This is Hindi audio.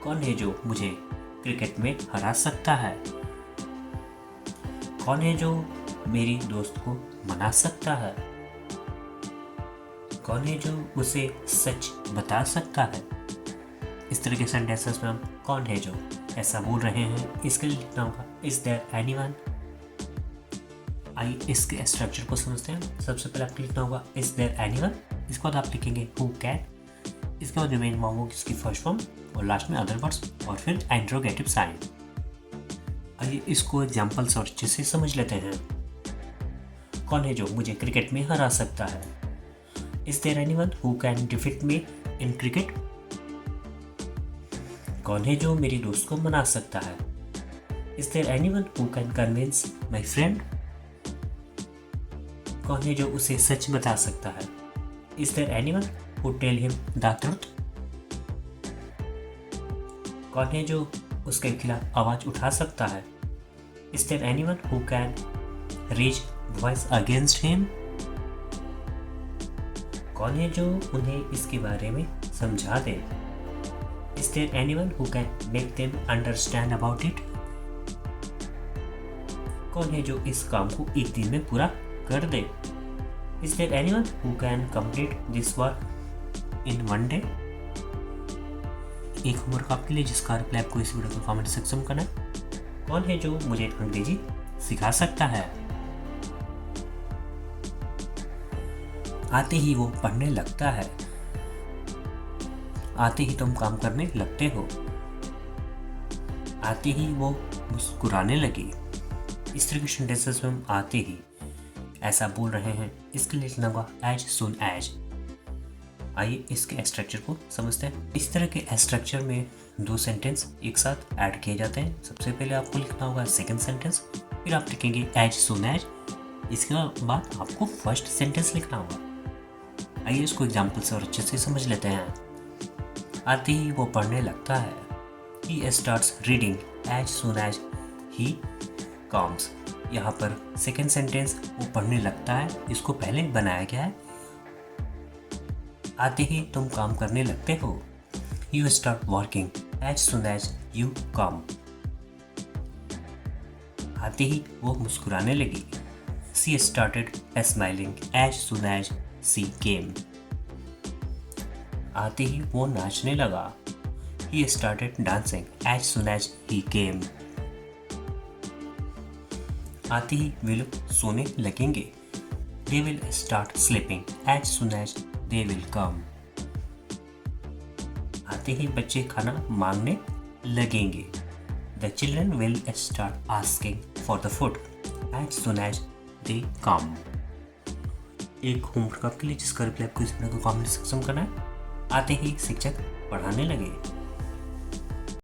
कौन है जो मुझे क्रिकेट में हरा सकता है? कौन है जो मेरी दोस्त को मना सकता है? कौन है जो उसे सच बता सकता है? इस तरह के सेंटेंसेस में हम कौन है जो ऐसा बोल रहे हैं इसके लिए लिखना होगा इज देयर एनीवन। आइए इसके स्ट्रक्चर को समझते हैं। सबसे पहले आपको लिखना होगा इज देयर एनीवन, इसके बाद आप लिखेंगे हु कैन, इसके बाद रिमेन फॉर्म होगी इसकी फर्स्ट फॉर्म और लास्ट में अदर वर्ड्स और फिर इंट्रोगेटिव साइन। आइए इसको एग्जांपल्स और अच्छे से समझ लेते हैं। कौन है जो मुझे क्रिकेट में हरा सकता है? Is there anyone who can defeat me in cricket? कौन है जो मेरी दोस्त को मना सकता है? Is there anyone who can convince my friend? कौन है जो उसे सच बता सकता है? Is there anyone who tell him the truth? कौन है जो उसके खिलाफ आवाज उठा सकता है? Is there anyone who can raise voice against him? कौन है जो उन्हें इसके बारे में समझा दे? Is there anyone who can make them understand about it? कौन है जो इस काम को एक दिन में पूरा कर दे? Is there anyone who can complete this work in one day? एक होमवर्क आपके लिए जिसका रिप्लाई आपको इस वीडियो को कमेंट सेक्शन में करना है। कौन है जो मुझे अंग्रेजी सिखा सकता है? आते ही वो पढ़ने लगता है। आते ही तुम काम करने लगते हो। आते ही वो मुस्कुराने लगी। इस तरह के सेंटेंसेस में हम आते ही ऐसा बोल रहे हैं, इसके लिए लिखना होगा एज सुन एज। आइए इसके स्ट्रक्चर को समझते हैं। इस तरह के स्ट्रक्चर में दो सेंटेंस एक साथ ऐड किए जाते हैं। सबसे पहले आपको लिखना होगा सेकंड सेंटेंस, फिर आप लिखेंगे एज सुन एज, इसके बाद आपको फर्स्ट सेंटेंस लिखना होगा। आइए इसको एग्जाम्पल से और अच्छे से समझ लेते हैं। आते ही वो पढ़ने लगता है। He starts reading as soon as he comes। यहाँ पर सेकेंड सेंटेंस वो पढ़ने लगता है, इसको पहले बनाया गया है। आते ही तुम काम करने लगते हो। You start working as soon as you come। आते ही वो मुस्कुराने लगी। She started smiling as soon as she came। आते ही वो नाचने लगा। He started dancing as soon as he came। आते ही वे लोग सोने लगेंगे। They will start sleeping as soon as they will come। आते ही बच्चे खाना मांगने लगेंगे। The children will start asking for the food as soon as they come। एक होमवर्क आपके लिए जिसका रिप्लाई आपको इस वीडियो को कमेंट सेक्शन में करना है। आते ही शिक्षक पढ़ाने लगे।